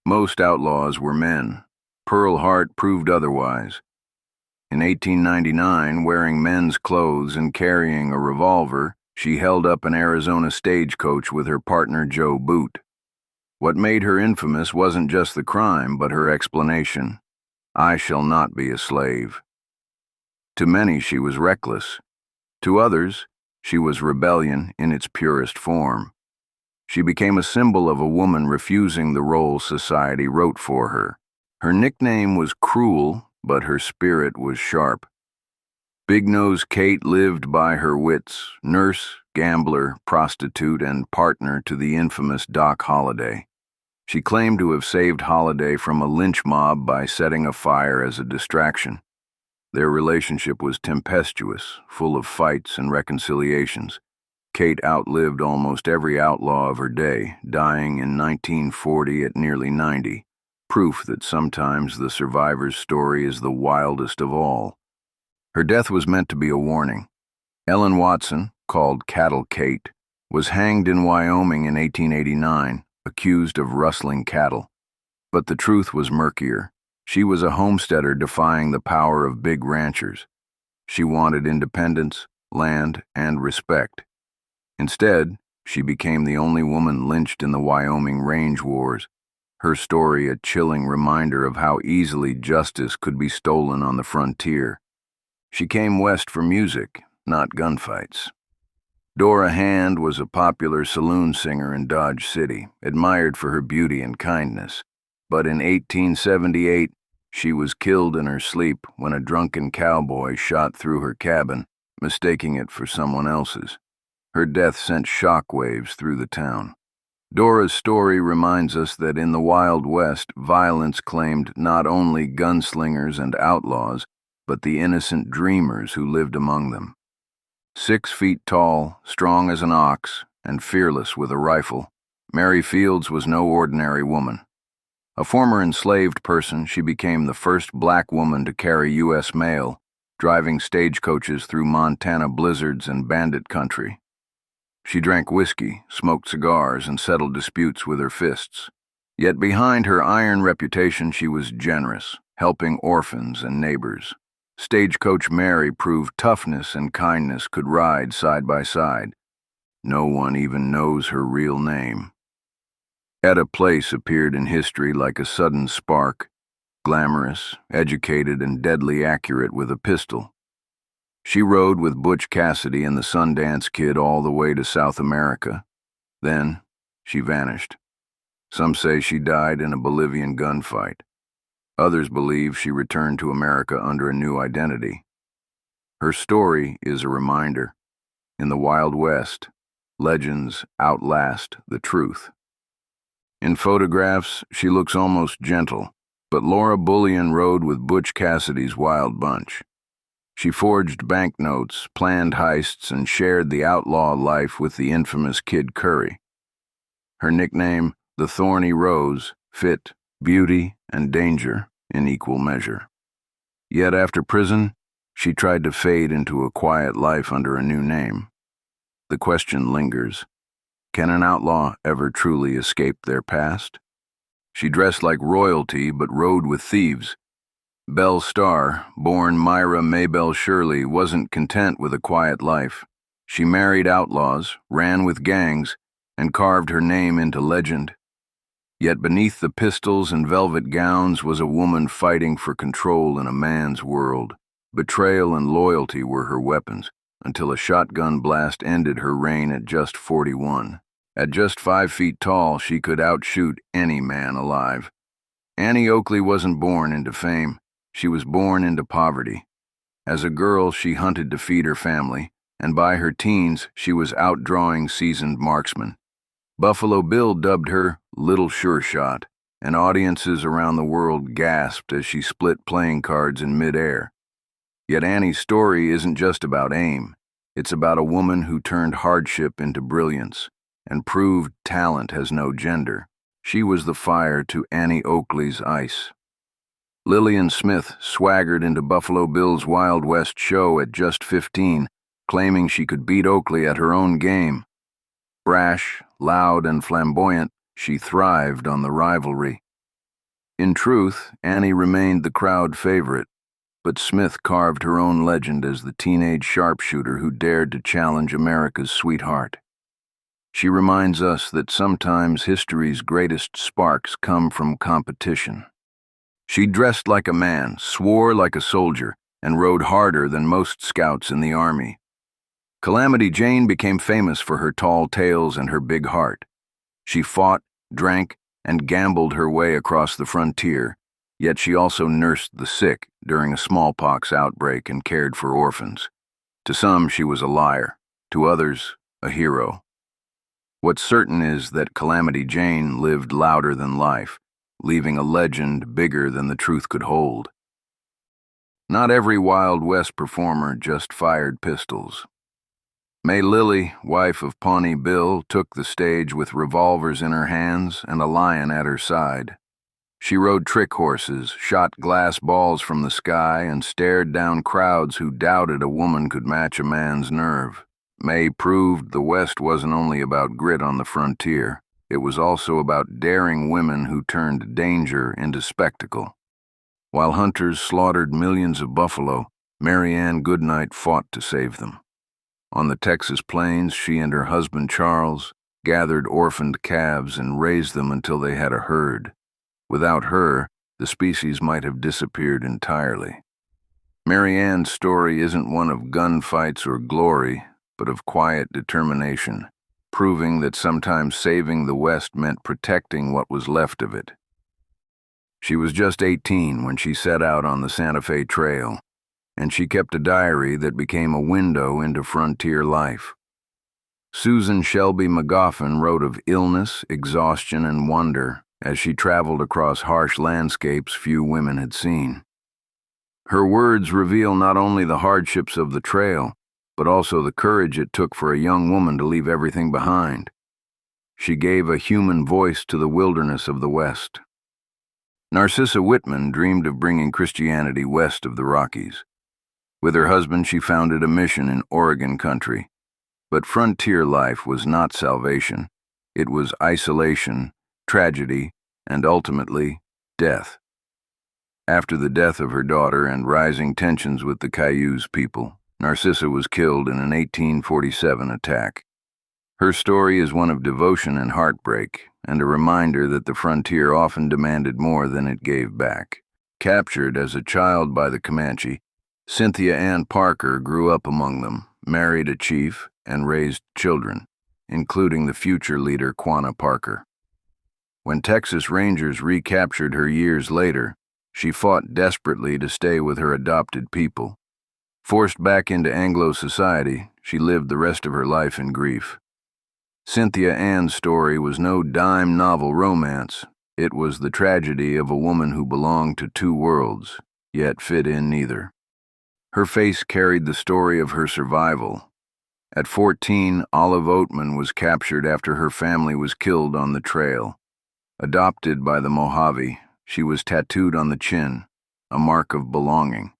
Most outlaws were men. Pearl Hart proved otherwise. In 1899, wearing men's clothes and carrying a revolver, she held up an Arizona stagecoach with her partner Joe Boot. What made her infamous wasn't just the crime, but her explanation: "I shall not be a slave." To many, she was reckless. To others, she was rebellion in its purest form. She became a symbol of a woman refusing the role society wrote for her. Her nickname was Cruel, but her spirit was sharp. Big Nose Kate lived by her wits, nurse, gambler, prostitute, and partner to the infamous Doc Holliday. She claimed to have saved Holliday from a lynch mob by setting a fire as a distraction. Their relationship was tempestuous, full of fights and reconciliations. Kate outlived almost every outlaw of her day, dying in 1940 at nearly 90, proof that sometimes the survivor's story is the wildest of all. Her death was meant to be a warning. Ellen Watson, called Cattle Kate, was hanged in Wyoming in 1889, accused of rustling cattle. But the truth was murkier. She was a homesteader defying the power of big ranchers. She wanted independence, land, and respect. Instead, she became the only woman lynched in the Wyoming range wars, her story a chilling reminder of how easily justice could be stolen on the frontier. She came west for music, not gunfights. Dora Hand was a popular saloon singer in Dodge City, admired for her beauty and kindness. But in 1878, she was killed in her sleep when a drunken cowboy shot through her cabin, mistaking it for someone else's. Her death sent shockwaves through the town. Dora's story reminds us that in the Wild West, violence claimed not only gunslingers and outlaws, but the innocent dreamers who lived among them. 6 feet tall, strong as an ox, and fearless with a rifle, Mary Fields was no ordinary woman. A former enslaved person, she became the first black woman to carry U.S. mail, driving stagecoaches through Montana blizzards and bandit country. She drank whiskey, smoked cigars, and settled disputes with her fists. Yet behind her iron reputation, she was generous, helping orphans and neighbors. Stagecoach Mary proved toughness and kindness could ride side by side. No one even knows her real name. Etta Place appeared in history like a sudden spark, glamorous, educated, and deadly accurate with a pistol. She rode with Butch Cassidy and the Sundance Kid all the way to South America. Then, she vanished. Some say she died in a Bolivian gunfight. Others believe she returned to America under a new identity. Her story is a reminder. In the Wild West, legends outlast the truth. In photographs, she looks almost gentle, but Laura Bullion rode with Butch Cassidy's wild bunch. She forged banknotes, planned heists, and shared the outlaw life with the infamous Kid Curry. Her nickname, the Thorny Rose, fit beauty and danger in equal measure. Yet after prison, she tried to fade into a quiet life under a new name. The question lingers: can an outlaw ever truly escape their past? She dressed like royalty but rode with thieves. Belle Starr, born Myra Maybelle Shirley, wasn't content with a quiet life. She married outlaws, ran with gangs, and carved her name into legend. Yet beneath the pistols and velvet gowns was a woman fighting for control in a man's world. Betrayal and loyalty were her weapons, until a shotgun blast ended her reign at just 41. At just 5 feet tall, she could outshoot any man alive. Annie Oakley wasn't born into fame. She was born into poverty. As a girl, she hunted to feed her family, and by her teens, she was outdrawing seasoned marksmen. Buffalo Bill dubbed her Little Sure Shot, and audiences around the world gasped as she split playing cards in midair. Yet Annie's story isn't just about aim. It's about a woman who turned hardship into brilliance and proved talent has no gender. She was the fire to Annie Oakley's ice. Lillian Smith swaggered into Buffalo Bill's Wild West show at just 15, claiming she could beat Oakley at her own game. Brash, loud, and flamboyant, she thrived on the rivalry. In truth, Annie remained the crowd favorite, but Smith carved her own legend as the teenage sharpshooter who dared to challenge America's sweetheart. She reminds us that sometimes history's greatest sparks come from competition. She dressed like a man, swore like a soldier, and rode harder than most scouts in the army. Calamity Jane became famous for her tall tales and her big heart. She fought, drank, and gambled her way across the frontier, yet she also nursed the sick during a smallpox outbreak and cared for orphans. To some, she was a liar. To others, a hero. What's certain is that Calamity Jane lived louder than life, leaving a legend bigger than the truth could hold. Not every Wild West performer just fired pistols. May Lily, wife of Pawnee Bill, took the stage with revolvers in her hands and a lion at her side. She rode trick horses, shot glass balls from the sky, and stared down crowds who doubted a woman could match a man's nerve. May proved the West wasn't only about grit on the frontier, it was also about daring women who turned danger into spectacle. While hunters slaughtered millions of buffalo, Mary Ann Goodnight fought to save them. On the Texas plains, she and her husband Charles gathered orphaned calves and raised them until they had a herd. Without her, the species might have disappeared entirely. Mary Ann's story isn't one of gunfights or glory, but of quiet determination, proving that sometimes saving the West meant protecting what was left of it. She was just 18 when she set out on the Santa Fe Trail, and she kept a diary that became a window into frontier life. Susan Shelby McGoffin wrote of illness, exhaustion, and wonder as she traveled across harsh landscapes few women had seen. Her words reveal not only the hardships of the trail, but also the courage it took for a young woman to leave everything behind. She gave a human voice to the wilderness of the West. Narcissa Whitman dreamed of bringing Christianity west of the Rockies. With her husband, she founded a mission in Oregon country. But frontier life was not salvation. It was isolation, tragedy, and ultimately, death. After the death of her daughter and rising tensions with the Cayuse people, Narcissa was killed in an 1847 attack. Her story is one of devotion and heartbreak, and a reminder that the frontier often demanded more than it gave back. Captured as a child by the Comanche, Cynthia Ann Parker grew up among them, married a chief, and raised children, including the future leader Quanah Parker. When Texas Rangers recaptured her years later, she fought desperately to stay with her adopted people. Forced back into Anglo society, she lived the rest of her life in grief. Cynthia Ann's story was no dime novel romance. It was the tragedy of a woman who belonged to two worlds, yet fit in neither. Her face carried the story of her survival. At 14, Olive Oatman was captured after her family was killed on the trail. Adopted by the Mojave, she was tattooed on the chin, a mark of belonging.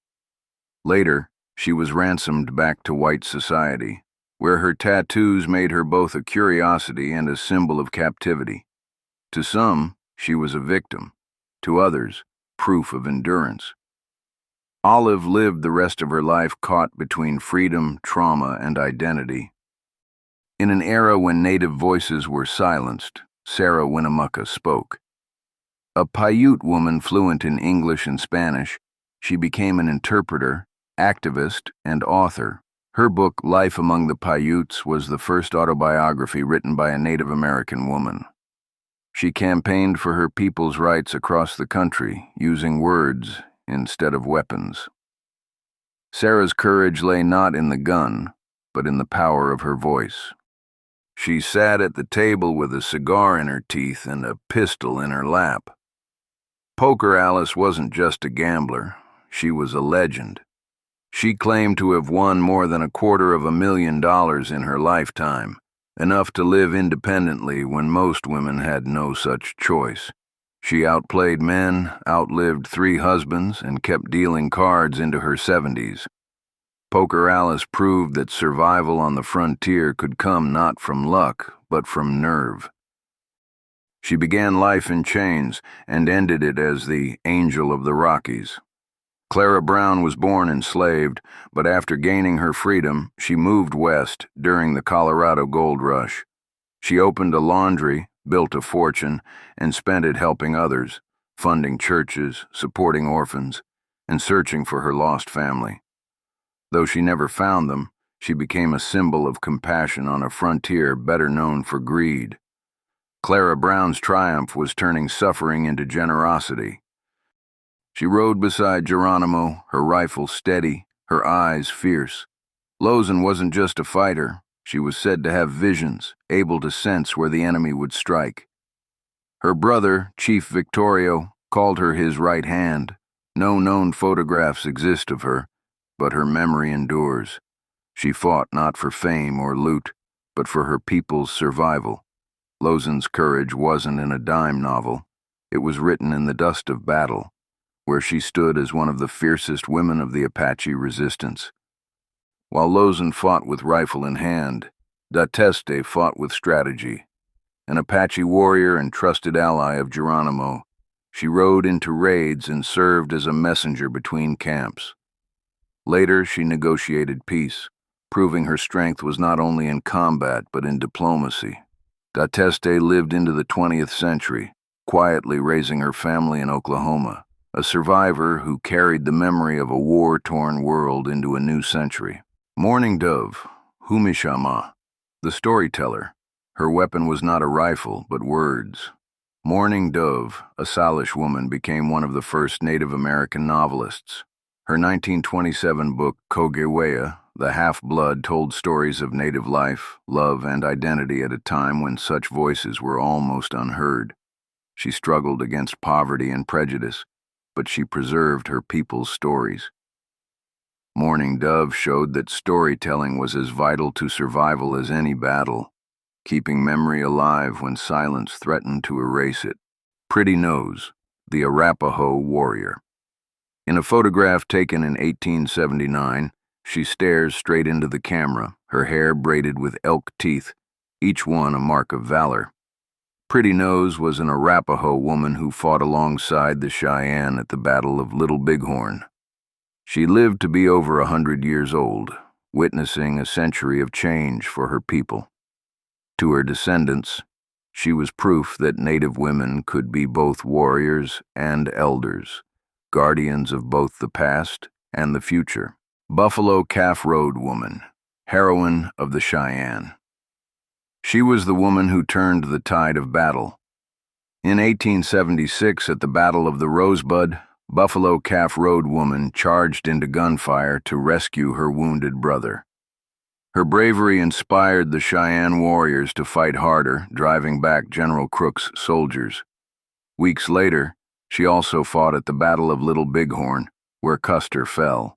Later, she was ransomed back to white society, where her tattoos made her both a curiosity and a symbol of captivity. To some, she was a victim. To others, proof of endurance. Olive lived the rest of her life caught between freedom, trauma, and identity. In an era when Native voices were silenced, Sarah Winnemucca spoke. A Paiute woman fluent in English and Spanish, she became an interpreter, activist, and author. Her book, Life Among the Paiutes, was the first autobiography written by a Native American woman. She campaigned for her people's rights across the country, using words instead of weapons. Sarah's courage lay not in the gun, but in the power of her voice. She sat at the table with a cigar in her teeth and a pistol in her lap. Poker Alice wasn't just a gambler, she was a legend. She claimed to have won more than $250,000 in her lifetime, enough to live independently when most women had no such choice. She outplayed men, outlived 3 husbands, and kept dealing cards into her 70s. Poker Alice proved that survival on the frontier could come not from luck, but from nerve. She began life in chains and ended it as the Angel of the Rockies. Clara Brown was born enslaved, but after gaining her freedom, she moved west during the Colorado Gold Rush. She opened a laundry, built a fortune, and spent it helping others, funding churches, supporting orphans, and searching for her lost family. Though she never found them, she became a symbol of compassion on a frontier better known for greed. Clara Brown's triumph was turning suffering into generosity. She rode beside Geronimo, her rifle steady, her eyes fierce. Lozen wasn't just a fighter. She was said to have visions, able to sense where the enemy would strike. Her brother, Chief Victorio, called her his right hand. No known photographs exist of her, but her memory endures. She fought not for fame or loot, but for her people's survival. Lozen's courage wasn't in a dime novel. It was written in the dust of battle, where she stood as one of the fiercest women of the Apache resistance. While Lozen fought with rifle in hand, Dahteste fought with strategy. An Apache warrior and trusted ally of Geronimo, she rode into raids and served as a messenger between camps. Later, she negotiated peace, proving her strength was not only in combat but in diplomacy. Dahteste lived into the 20th century, quietly raising her family in Oklahoma, a survivor who carried the memory of a war-torn world into a new century. Mourning Dove, Humishama, the storyteller. Her weapon was not a rifle, but words. Mourning Dove, a Salish woman, became one of the first Native American novelists. Her 1927 book, Sacagawea, The Half-Blood, told stories of Native life, love, and identity at a time when such voices were almost unheard. She struggled against poverty and prejudice, but she preserved her people's stories. Mourning Dove showed that storytelling was as vital to survival as any battle, keeping memory alive when silence threatened to erase it. Pretty Nose, the Arapaho warrior. In a photograph taken in 1879, she stares straight into the camera, her hair braided with elk teeth, each one a mark of valor. Pretty Nose was an Arapaho woman who fought alongside the Cheyenne at the Battle of Little Bighorn. She lived to be over 100 years old, witnessing a century of change for her people. To her descendants, she was proof that Native women could be both warriors and elders, guardians of both the past and the future. Buffalo Calf Road Woman, heroine of the Cheyenne. She was the woman who turned the tide of battle. In 1876, at the Battle of the Rosebud, Buffalo Calf Road Woman charged into gunfire to rescue her wounded brother. Her bravery inspired the Cheyenne warriors to fight harder, driving back General Crook's soldiers. Weeks later, she also fought at the Battle of Little Bighorn, where Custer fell.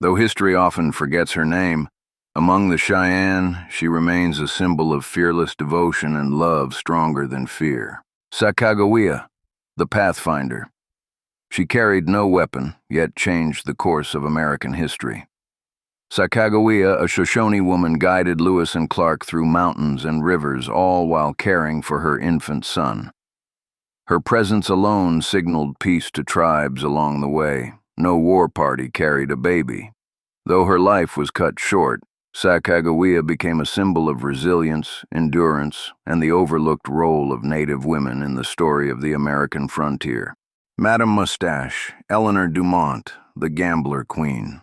Though history often forgets her name, among the Cheyenne, she remains a symbol of fearless devotion and love stronger than fear. Sacagawea, the Pathfinder. She carried no weapon, yet changed the course of American history. Sacagawea, a Shoshone woman, guided Lewis and Clark through mountains and rivers, all while caring for her infant son. Her presence alone signaled peace to tribes along the way. No war party carried a baby. Though her life was cut short, Sacagawea became a symbol of resilience, endurance, and the overlooked role of Native women in the story of the American frontier. Madame Mustache, Eleanor Dumont, the Gambler Queen.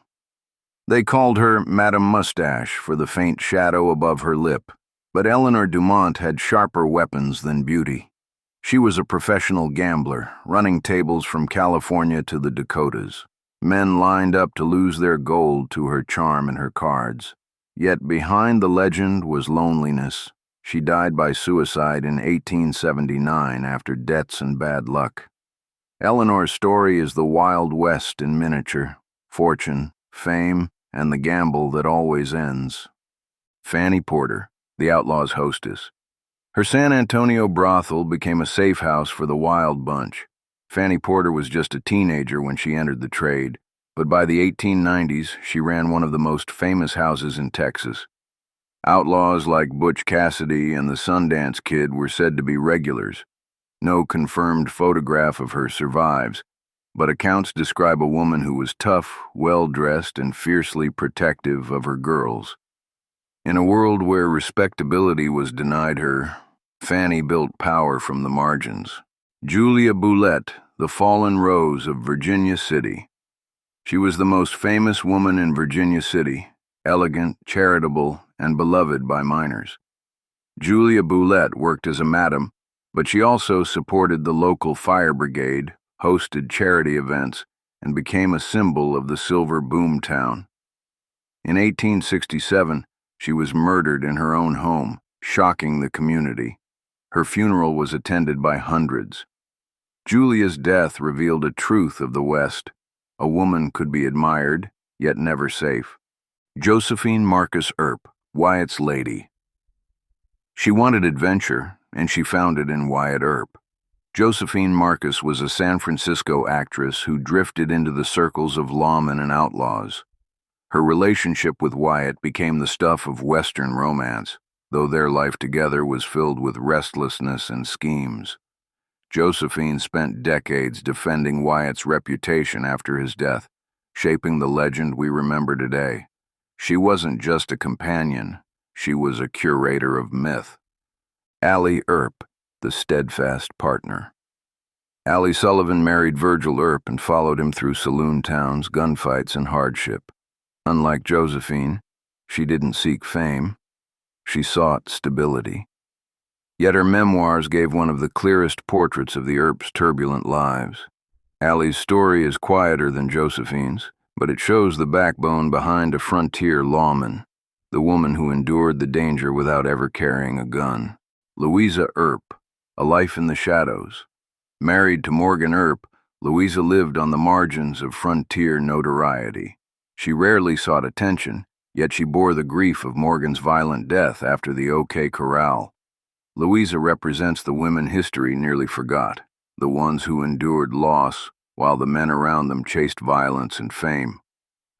They called her Madame Mustache for the faint shadow above her lip, but Eleanor Dumont had sharper weapons than beauty. She was a professional gambler, running tables from California to the Dakotas. Men lined up to lose their gold to her charm and her cards. Yet behind the legend was loneliness. She died by suicide in 1879 after debts and bad luck. Eleanor's story is the Wild West in miniature: fortune, fame, and the gamble that always ends. Fanny Porter, the outlaw's hostess. Her San Antonio brothel became a safe house for the Wild Bunch. Fanny Porter was just a teenager when she entered the trade, but by the 1890s she ran one of the most famous houses in Texas. Outlaws like Butch Cassidy and the Sundance Kid were said to be regulars. No confirmed photograph of her survives, but accounts describe a woman who was tough, well-dressed, and fiercely protective of her girls. In a world where respectability was denied her, Fanny built power from the margins. Julia Boulette, the fallen rose of Virginia City. She was the most famous woman in Virginia City, elegant, charitable, and beloved by miners. Julia Boulette worked as a madam, but she also supported the local fire brigade, hosted charity events, and became a symbol of the silver boom town. In 1867, she was murdered in her own home, shocking the community. Her funeral was attended by hundreds. Julia's death revealed a truth of the West. A woman could be admired, yet never safe. Josephine Marcus Earp, Wyatt's lady. She wanted adventure, and she found it in Wyatt Earp. Josephine Marcus was a San Francisco actress who drifted into the circles of lawmen and outlaws. Her relationship with Wyatt became the stuff of Western romance, though their life together was filled with restlessness and schemes. Josephine spent decades defending Wyatt's reputation after his death, shaping the legend we remember today. She wasn't just a companion, she was a curator of myth. Allie Earp, the steadfast partner. Allie Sullivan married Virgil Earp and followed him through saloon towns, gunfights, and hardship. Unlike Josephine, she didn't seek fame, she sought stability. Yet her memoirs gave one of the clearest portraits of the Earps' turbulent lives. Allie's story is quieter than Josephine's, but it shows the backbone behind a frontier lawman, the woman who endured the danger without ever carrying a gun. Louisa Earp, A Life in the Shadows. Married to Morgan Earp, Louisa lived on the margins of frontier notoriety. She rarely sought attention, yet she bore the grief of Morgan's violent death after the OK Corral. Louisa represents the women history nearly forgot, the ones who endured loss while the men around them chased violence and fame.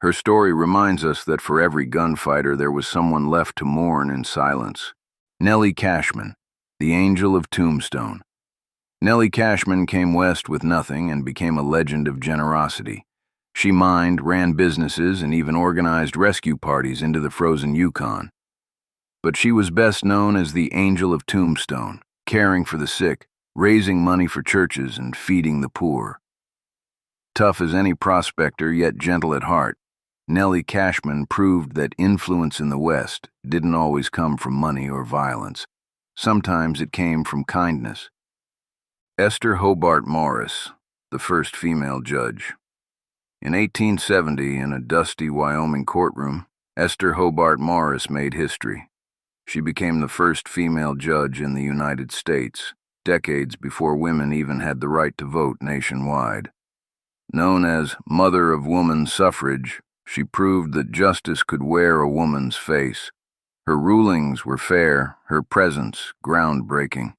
Her story reminds us that for every gunfighter there was someone left to mourn in silence. Nellie Cashman, the Angel of Tombstone. Nellie Cashman came west with nothing and became a legend of generosity. She mined, ran businesses, and even organized rescue parties into the frozen Yukon. But she was best known as the Angel of Tombstone, caring for the sick, raising money for churches, and feeding the poor. Tough as any prospector, yet gentle at heart, Nellie Cashman proved that influence in the West didn't always come from money or violence. Sometimes it came from kindness. Esther Hobart Morris, the first female judge. In 1870, in a dusty Wyoming courtroom, Esther Hobart Morris made history. She became the first female judge in the United States, decades before women even had the right to vote nationwide. Known as Mother of Woman Suffrage, she proved that justice could wear a woman's face. Her rulings were fair, her presence groundbreaking.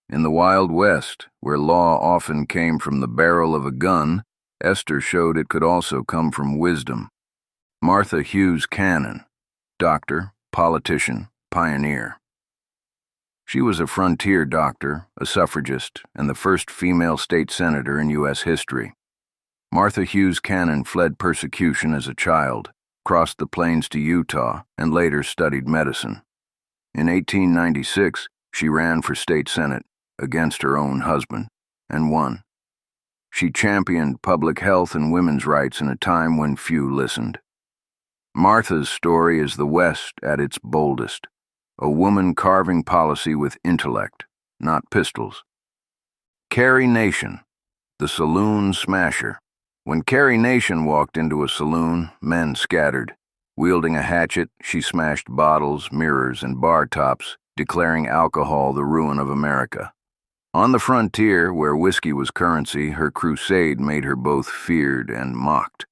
In the Wild West, where law often came from the barrel of a gun, Esther showed it could also come from wisdom. Martha Hughes Cannon, doctor, politician, pioneer. She was a frontier doctor, a suffragist, and the first female state senator in U.S. history. Martha Hughes Cannon fled persecution as a child, crossed the plains to Utah, and later studied medicine. In 1896, she ran for state senate against her own husband, and won. She championed public health and women's rights in a time when few listened. Martha's story is the West at its boldest, a woman carving policy with intellect, not pistols. Carrie Nation, the saloon smasher. When Carrie Nation walked into a saloon, men scattered. Wielding a hatchet, she smashed bottles, mirrors, and bar tops, declaring alcohol the ruin of America. On the frontier, where whiskey was currency, her crusade made her both feared and mocked.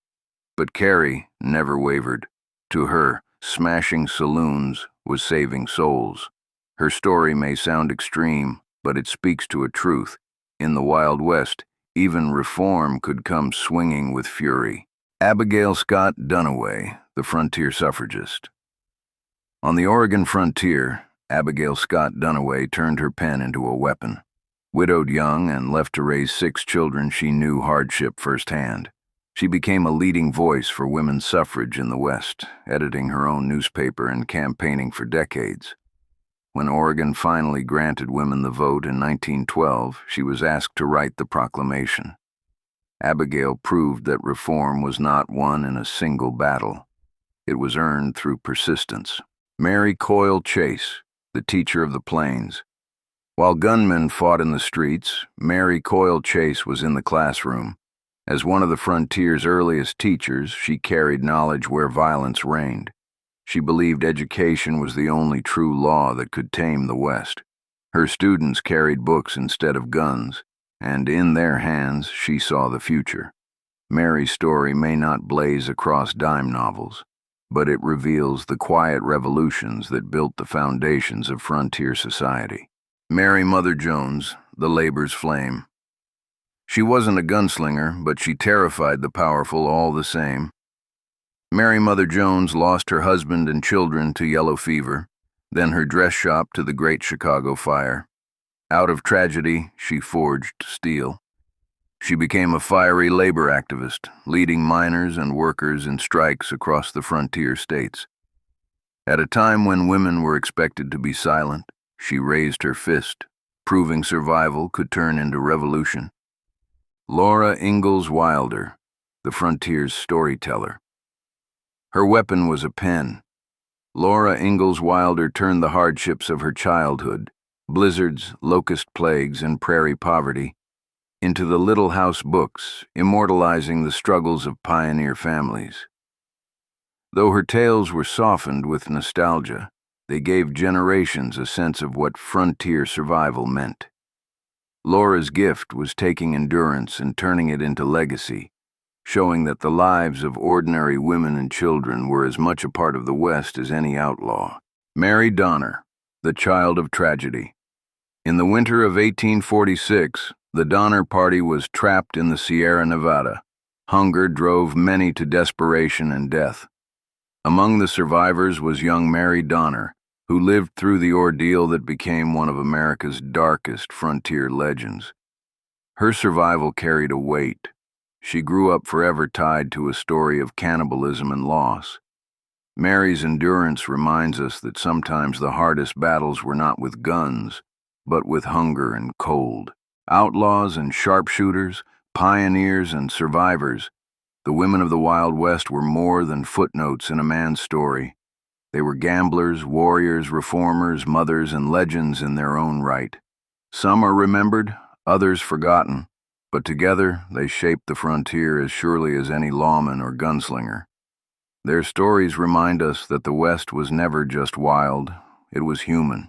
But Carrie never wavered. To her, smashing saloons was saving souls. Her story may sound extreme, but it speaks to a truth. In the Wild West, even reform could come swinging with fury. Abigail Scott Duniway, the frontier suffragist. On the Oregon frontier, Abigail Scott Duniway turned her pen into a weapon. Widowed young and left to raise 6 children, she knew hardship firsthand. She became a leading voice for women's suffrage in the West, editing her own newspaper and campaigning for decades. When Oregon finally granted women the vote in 1912, she was asked to write the proclamation. Abigail proved that reform was not won in a single battle. It was earned through persistence. Mary Coyle Chase, the teacher of the Plains. While gunmen fought in the streets, Mary Coyle Chase was in the classroom. As one of the frontier's earliest teachers, she carried knowledge where violence reigned. She believed education was the only true law that could tame the West. Her students carried books instead of guns, and in their hands she saw the future. Mary's story may not blaze across dime novels, but it reveals the quiet revolutions that built the foundations of frontier society. Mary Mother Jones, the labor's flame. She wasn't a gunslinger, but she terrified the powerful all the same. Mary Mother Jones lost her husband and children to yellow fever, then her dress shop to the Great Chicago Fire. Out of tragedy, she forged steel. She became a fiery labor activist, leading miners and workers in strikes across the frontier states. At a time when women were expected to be silent, she raised her fist, proving survival could turn into revolution. Laura Ingalls Wilder, the frontier's storyteller. Her weapon was a pen. Laura Ingalls Wilder turned the hardships of her childhood, blizzards, locust plagues, and prairie poverty, into the Little House books, immortalizing the struggles of pioneer families. Though her tales were softened with nostalgia, they gave generations a sense of what frontier survival meant. Laura's gift was taking endurance and turning it into legacy, showing that the lives of ordinary women and children were as much a part of the West as any outlaw. Mary Donner, the child of tragedy. In the winter of 1846, the Donner Party was trapped in the Sierra Nevada. Hunger drove many to desperation and death. Among the survivors was young Mary Donner, who lived through the ordeal that became one of America's darkest frontier legends. Her survival carried a weight. She grew up forever tied to a story of cannibalism and loss. Mary's endurance reminds us that sometimes the hardest battles were not with guns, but with hunger and cold. Outlaws and sharpshooters, pioneers and survivors, the women of the Wild West were more than footnotes in a man's story. They were gamblers, warriors, reformers, mothers, and legends in their own right. Some are remembered, others forgotten, but together they shaped the frontier as surely as any lawman or gunslinger. Their stories remind us that the West was never just wild, it was human.